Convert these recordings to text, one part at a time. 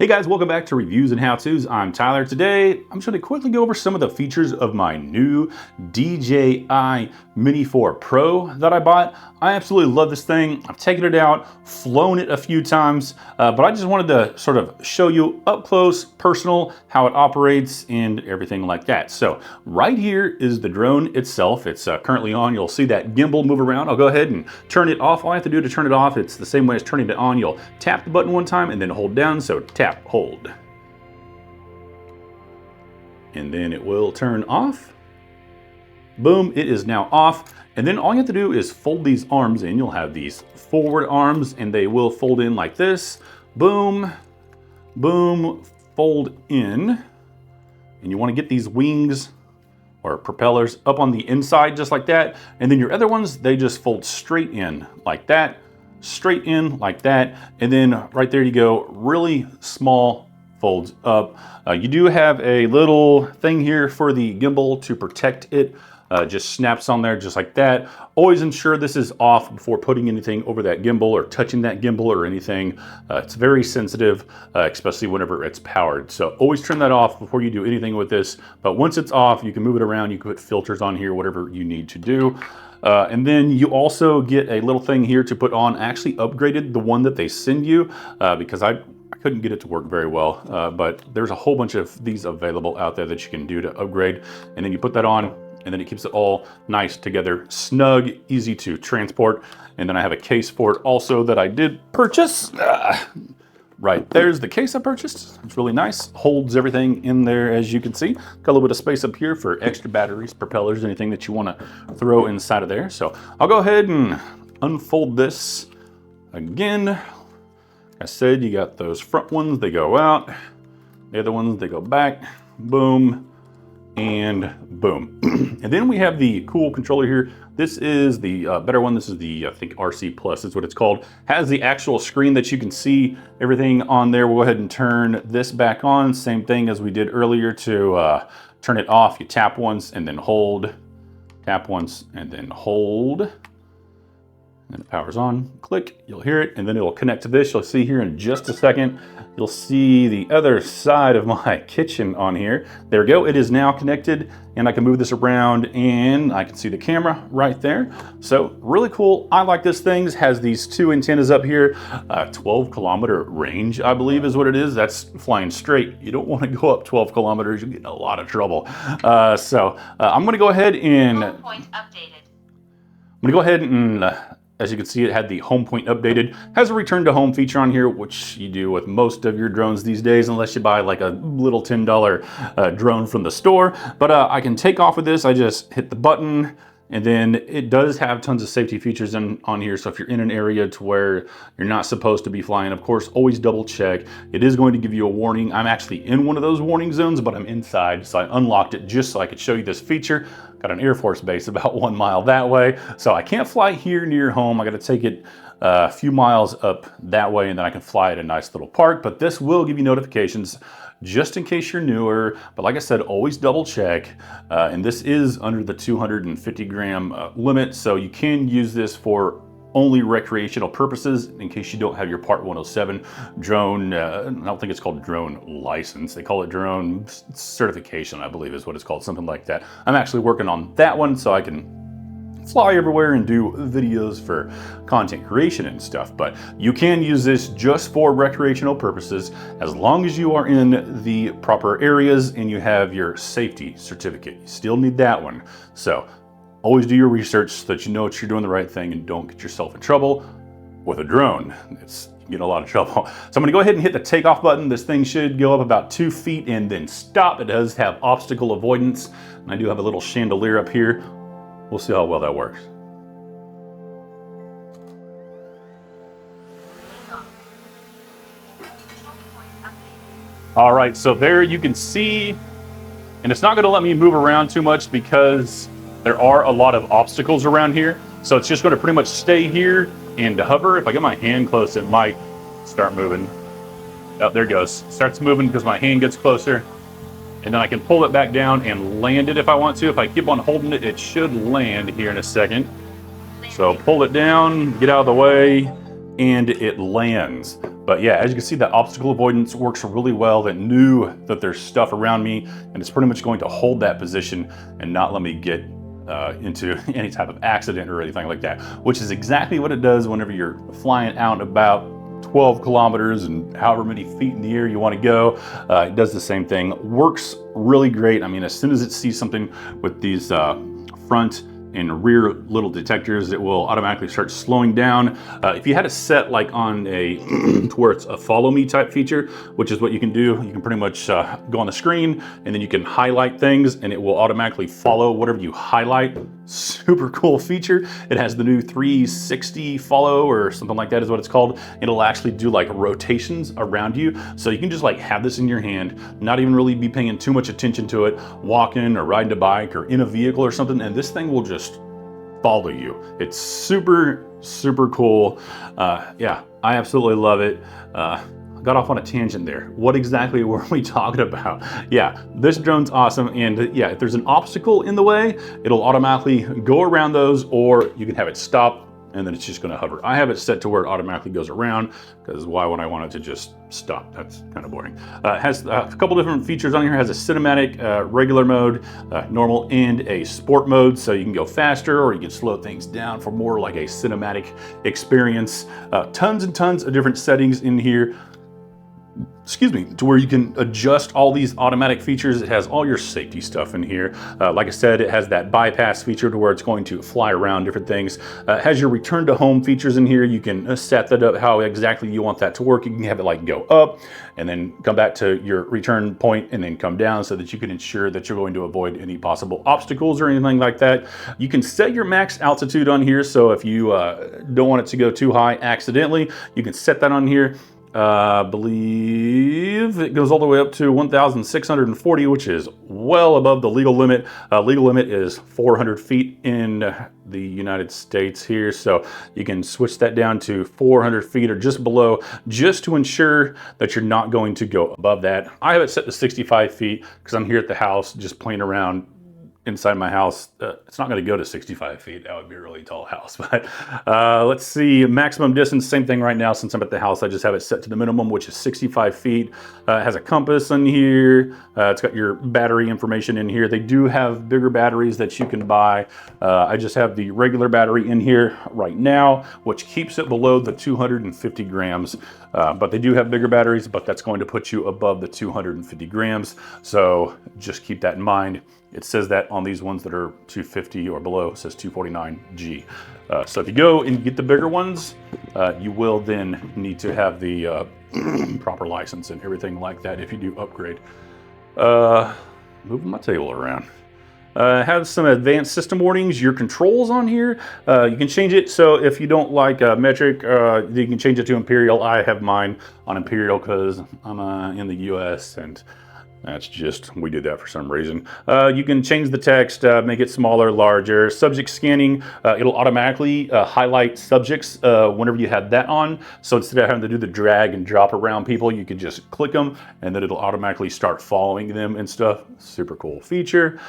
Hey guys, welcome back to Reviews and How-Tos. I'm Tyler. Today, I'm just going to quickly go over some of the features of my new DJI Mini 4 Pro that I bought. I absolutely love this thing. I've taken it out, flown it a few times, but I just wanted to sort of show you up close, personal, how it operates and everything like that. So right here is the drone itself. It's currently on. You'll see that gimbal move around. I'll go ahead and turn it off. All I have to do to turn it off, it's the same way as turning it on. You'll tap the button one time and then hold down. So tap, hold, and then it will turn off. Boom, it is now off. And then all you have to do is fold these arms in. You'll have these forward arms and they will fold in like this. Boom, boom, fold in. And you want to get these wings or propellers up on the inside just like that. And then your other ones, they just fold straight in like that. Straight in like that, and then right there you go, really small folds up. You do have a little thing here for the gimbal to protect it. Just snaps on there just like that. Always ensure this is off before putting anything over that gimbal or touching that gimbal or anything. It's very sensitive, especially whenever it's powered. So always turn that off before you do anything with this. But once it's off, you can move it around. You can put filters on here, whatever you need to do. And then you also get a little thing here to put on. I actually upgraded the one that they send you because I couldn't get it to work very well, but there's a whole bunch of these available out there that you can do to upgrade. And then you put that on and then it keeps it all nice together, snug, easy to transport. And then I have a case for it also that I did purchase. Right, there's the case I purchased. It's really nice. Holds everything in there, as you can see. Got a little bit of space up here for extra batteries, propellers, anything that you want to throw inside of there. So I'll go ahead and unfold this again. Like I said, you got those front ones, they go out. The other ones, they go back. Boom and boom. And then we have the cool controller here. This is the better one. This is the, I think, RC Plus is what it's called. Has the actual screen that you can see everything on there. We'll go ahead and turn this back on. Same thing as we did earlier to turn it off. You tap once and then hold. Tap once and then hold. And the power's on. Click, you'll hear it, and then it'll connect to this. You'll see here in just a second. You'll see the other side of my kitchen on here. There we go, it is now connected, and I can move this around, and I can see the camera right there. So really cool. I like this thing. It has these two antennas up here. 12-kilometer range, I believe is what it is. That's flying straight. You don't want to go up 12 kilometers. You get in a lot of trouble. I'm going to go ahead and... Home point updated. I'm going to go ahead and... as you can see, it had the home point updated. Has a return to home feature on here, which you do with most of your drones these days, unless you buy like a little $10 drone from the store. But I can take off with this. I just hit the button, and then it does have tons of safety features on here. So if you're in an area to where you're not supposed to be flying, of course, always double check. It is going to give you a warning. I'm actually in one of those warning zones, but I'm inside. So I unlocked it just so I could show you this feature. Got an Air Force base about 1 mile that way. So I can't fly here near home. I got to take it a few miles up that way, and then I can fly at a nice little park. But this will give you notifications just in case you're newer. But like I said, always double check. And this is under the 250 gram limit. So you can use this for only recreational purposes in case you don't have your Part 107 drone. I don't think it's called drone license. They call it drone certification, I believe is what it's called, something like that. I'm actually working on that one so I can fly everywhere and do videos for content creation and stuff. But you can use this just for recreational purposes as long as you are in the proper areas and you have your safety certificate. You still need that one. So always do your research so that you know that you're doing the right thing and don't get yourself in trouble with a drone. You get in a lot of trouble. So I'm gonna go ahead and hit the takeoff button. This thing should go up about 2 feet and then stop. It does have obstacle avoidance. And I do have a little chandelier up here. We'll see how well that works. All right, so there you can see, and it's not gonna let me move around too much because there are a lot of obstacles around here. So it's just gonna pretty much stay here and hover. If I get my hand close, it might start moving. Oh, there it goes. Starts moving because my hand gets closer. And then I can pull it back down and land it if I want to. If I keep on holding it, it should land here in a second. So pull it down, get out of the way, and it lands. But yeah, as you can see, that obstacle avoidance works really well. That knew that there's stuff around me, and it's pretty much going to hold that position and not let me get into any type of accident or anything like that, which is exactly what it does whenever you're flying out and about 12 kilometers and however many feet in the air you want to go. It does the same thing. Works really great. I mean, as soon as it sees something with these front and rear little detectors, it will automatically start slowing down. If you had it set like on a to where it's a follow me type feature, which is what you can do, you can pretty much go on the screen and then you can highlight things and it will automatically follow whatever you highlight. Super cool feature. It has the new 360 follow or something like that is what it's called. It'll actually do like rotations around you. So you can just like have this in your hand, not even really be paying too much attention to it, walking or riding a bike or in a vehicle or something, and this thing will just follow you. It's super, super cool. Yeah, I absolutely love it. Got off on a tangent there. What exactly were we talking about? Yeah, this drone's awesome. And yeah, if there's an obstacle in the way, it'll automatically go around those, or you can have it stop and then it's just going to hover. I have it set to where it automatically goes around, because why would I want it to just stop? That's kind of boring. It has a couple different features on here. It has a cinematic, regular mode, normal, and a sport mode. So you can go faster or you can slow things down for more like a cinematic experience. Tons and tons of different settings in here. Excuse me, to where you can adjust all these automatic features. It has all your safety stuff in here. Like I said, it has that bypass feature to where it's going to fly around different things. It has your return to home features in here. You can set that up how exactly you want that to work. You can have it like go up and then come back to your return point and then come down, so that you can ensure that you're going to avoid any possible obstacles or anything like that. You can set your max altitude on here. So if you don't want it to go too high accidentally, you can set that on here. I believe it goes all the way up to 1,640, which is well above the legal limit. Legal limit is 400 feet in the United States here, so you can switch that down to 400 feet or just below, just to ensure that you're not going to go above that. I have it set to 65 feet because I'm here at the house just playing around inside my house. It's not going to go to 65 feet. That would be a really tall house. But let's see, maximum distance, same thing right now. Since I'm at the house, I just have it set to the minimum, which is 65 feet. It has a compass in here. It's got your battery information in here. They do have bigger batteries that you can buy. I just have the regular battery in here right now, which keeps it below the 250 grams. But they do have bigger batteries, but that's going to put you above the 250 grams. So just keep that in mind. It says that on these ones that are 250 or below, it says 249G. So if you go and get the bigger ones, you will then need to have the proper license and everything like that if you do upgrade. Moving my table around. Has some advanced system warnings. Your controls on here, you can change it. So if you don't like metric, you can change it to Imperial. I have mine on Imperial because I'm in the US, and that's just, we did that for some reason. You can change the text, make it smaller, larger. Subject scanning, it'll automatically highlight subjects whenever you have that on. So instead of having to do the drag and drop around people, you can just click them and then it'll automatically start following them and stuff. Super cool feature.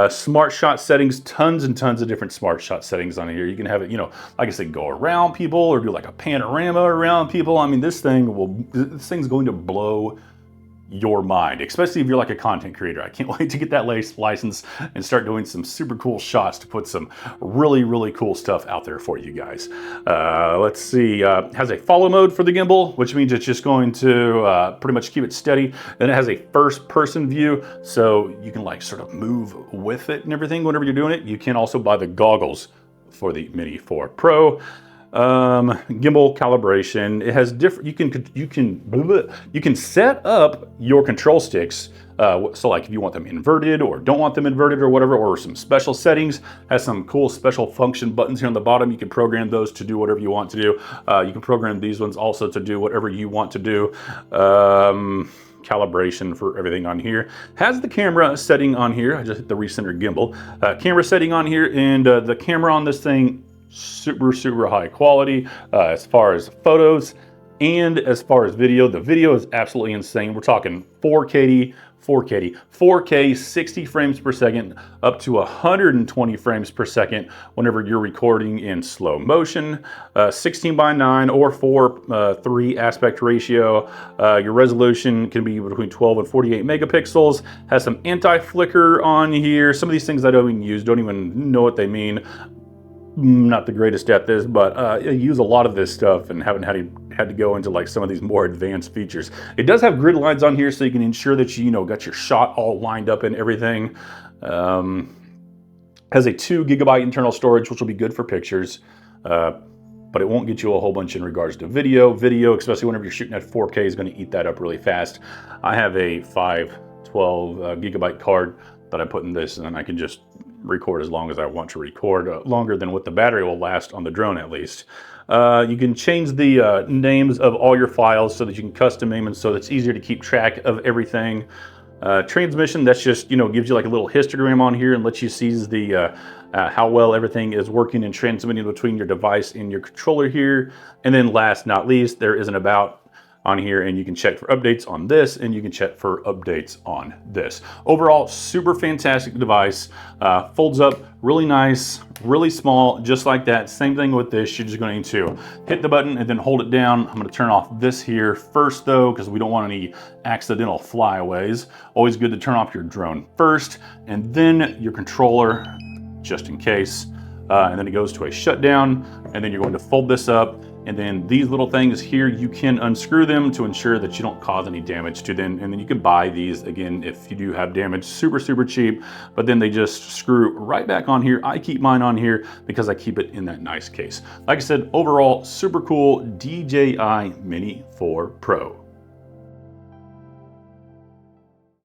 Smart shot settings, tons and tons of different smart shot settings on here. You can have it, you know, like I said, go around people or do like a panorama around people. I mean, this thing's going to blow your mind, especially if you're like a content creator. I can't wait to get that license and start doing some super cool shots to put some really, really cool stuff out there for you guys. Let's see, has a follow mode for the gimbal, which means it's just going to pretty much keep it steady. Then it has a first person view, so you can like sort of move with it and everything whenever you're doing it. You can also buy the goggles for the Mini 4 Pro. Gimbal calibration. It has different, you can set up your control sticks. So like if you want them inverted or don't want them inverted or whatever, or some special settings. Has some cool special function buttons here on the bottom. You can program those to do whatever you want to do. You can program these ones also to do whatever you want to do. Calibration for everything on here. Has the camera setting on here. I just hit the recenter gimbal. Camera setting on here, and the camera on this thing, super high quality as far as photos and as far as video. The video is absolutely insane. We're talking 4K 4K 60 frames per second up to 120 frames per second whenever you're recording in slow motion, 16:9 or 4:3 aspect ratio. Your resolution can be between 12 and 48 megapixels. Has some anti-flicker on here. Some of these things I don't even use, don't even know what they mean. Not the greatest at this, but I use a lot of this stuff and haven't had to go into like some of these more advanced features. It does have grid lines on here so you can ensure that you got your shot all lined up and everything. Has a 2 GB internal storage, which will be good for pictures, but it won't get you a whole bunch in regards to video. Video, especially whenever you're shooting at 4K, is going to eat that up really fast. I have a 512 gigabyte card that I put in this, and then I can just record as long as I want to record, longer than what the battery will last on the drone at least. You can change the names of all your files so that you can custom name them so it's easier to keep track of everything. Transmission, that's just, gives you like a little histogram on here and lets you see the how well everything is working and transmitting between your device and your controller here. And then last not least, there is an about on here, and you can check for updates on this, and you can check for updates on this. Overall, super fantastic device. Folds up really nice, really small, just like that. Same thing with this. You're just going to hit the button and then hold it down. I'm going to turn off this here first though, because we don't want any accidental flyaways. Always good to turn off your drone first, and then your controller, just in case. And then it goes to a shutdown, and then you're going to fold this up. And then these little things here, you can unscrew them to ensure that you don't cause any damage to them. And then you can buy these again if you do have damage, super, super cheap. But then they just screw right back on here. I keep mine on here because I keep it in that nice case. Like I said, overall, super cool DJI Mini 4 Pro.